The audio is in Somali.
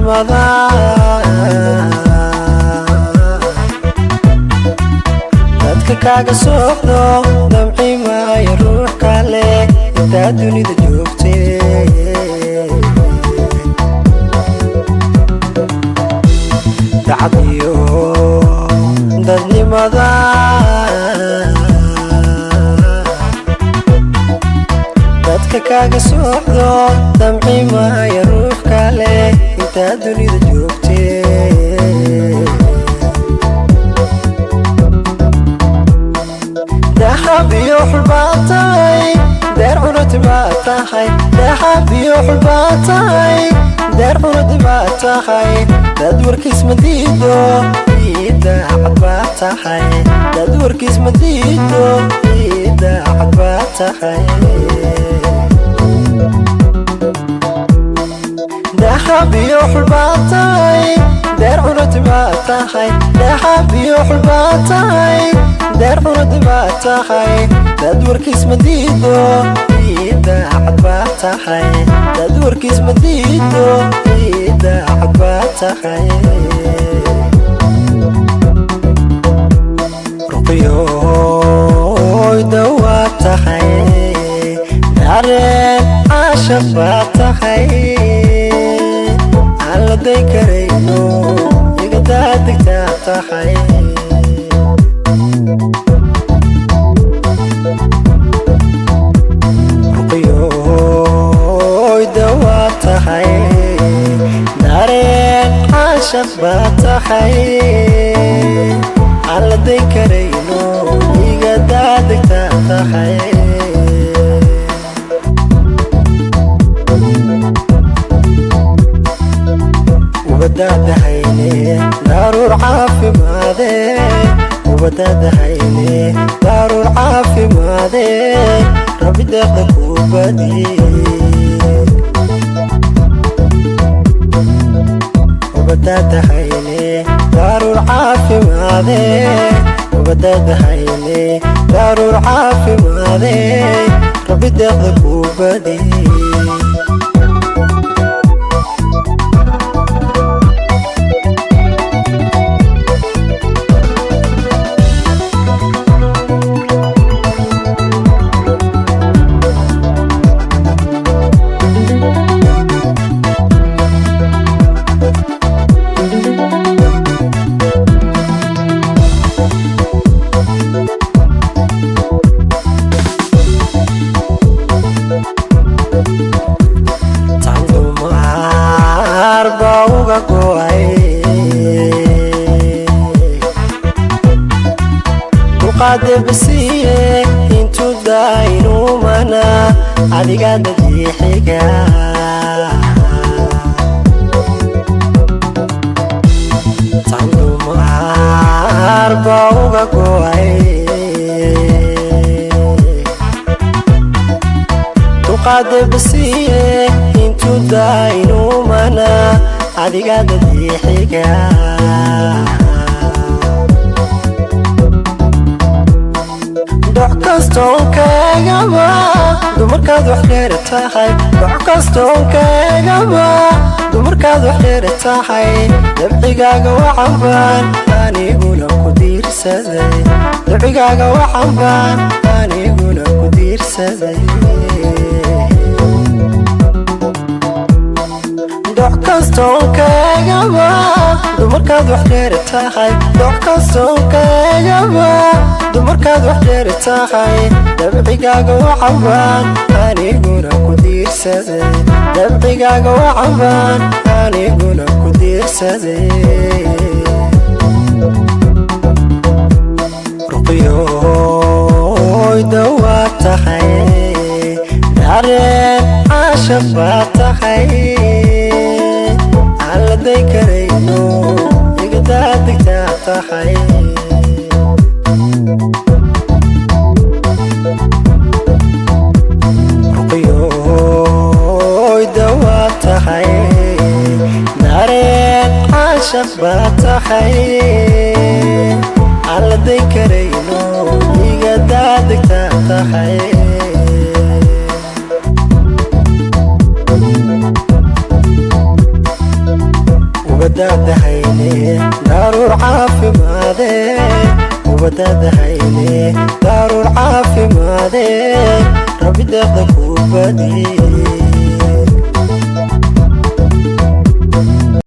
dadnimada dadka kaaga socdo damci maayo ruux kale intaa dunida joogtee dacdiyo dadnimada dadka kaaga socdo damci maayo ruux kale intaa dunida joogtee dahab iyo xulbaa tahay deer cunad baa tahay dahab iyo xulbaa tahay deer cunad baa tahay dad warkiis ma diido idaacad baa tahay dad warkiis ma diido idaacad baa tahay dahab iyo xulbaa tahay deer cunad baa tahay dahab iyo xulbaa tahay deer cunad baa tahay dad warkiis ma diido idaacad baa tahay dad warkiis ma diido idaacad baa tahay ruqyooy dawaa tahay dareen caashaq baa tahay aan la day karayno iga daadegtaa tahay ruqyooy dawaa tahay dareen caashaq baa tahay aan la day karayno iga daadegtaa tahay ubadaadahayne daruur caafimaade ubadaadahayne daruur caafimaade rabbi deeqda ku badiye ubadaadahayne daruur caafimaade ubadaadahayne daruur caafimaade rabbi deeqda ku badiye duqaade basiye intuu daaynu mana adiga dajiixiga tandumaar baa uga go'ay duqaade basiye intuu daaynu mana adiga dajiixiga doc kastoon kaagaba dumarkaad wax dheer tahay doc kastoon kaagaba dumarkaad wax dheer tahay dabcigaaga waxan baan aniguna ku diirsaday dabcigaaga waxan baan aniguna ku diirsaday doc kastoon kaagaba dumarkaad wax dheer tahay doc kastoon kaagaba dumarkaad wax dheer tahay dabcigaaga waxan baan aniguna ku diirsaday dabcigaaga waxan baan aniguna ku diirsaday ruqyooy dawaa tahay dareen caashaq baa tahay aan la day karayno iga daadegtaa tahay ruqyooy dawaa tahay dareen caashaq baa tahay aan la day karayno iga daadegtaa tahay عافماده وبدأ هيني ضرور عافماده ربي دقدق وبدي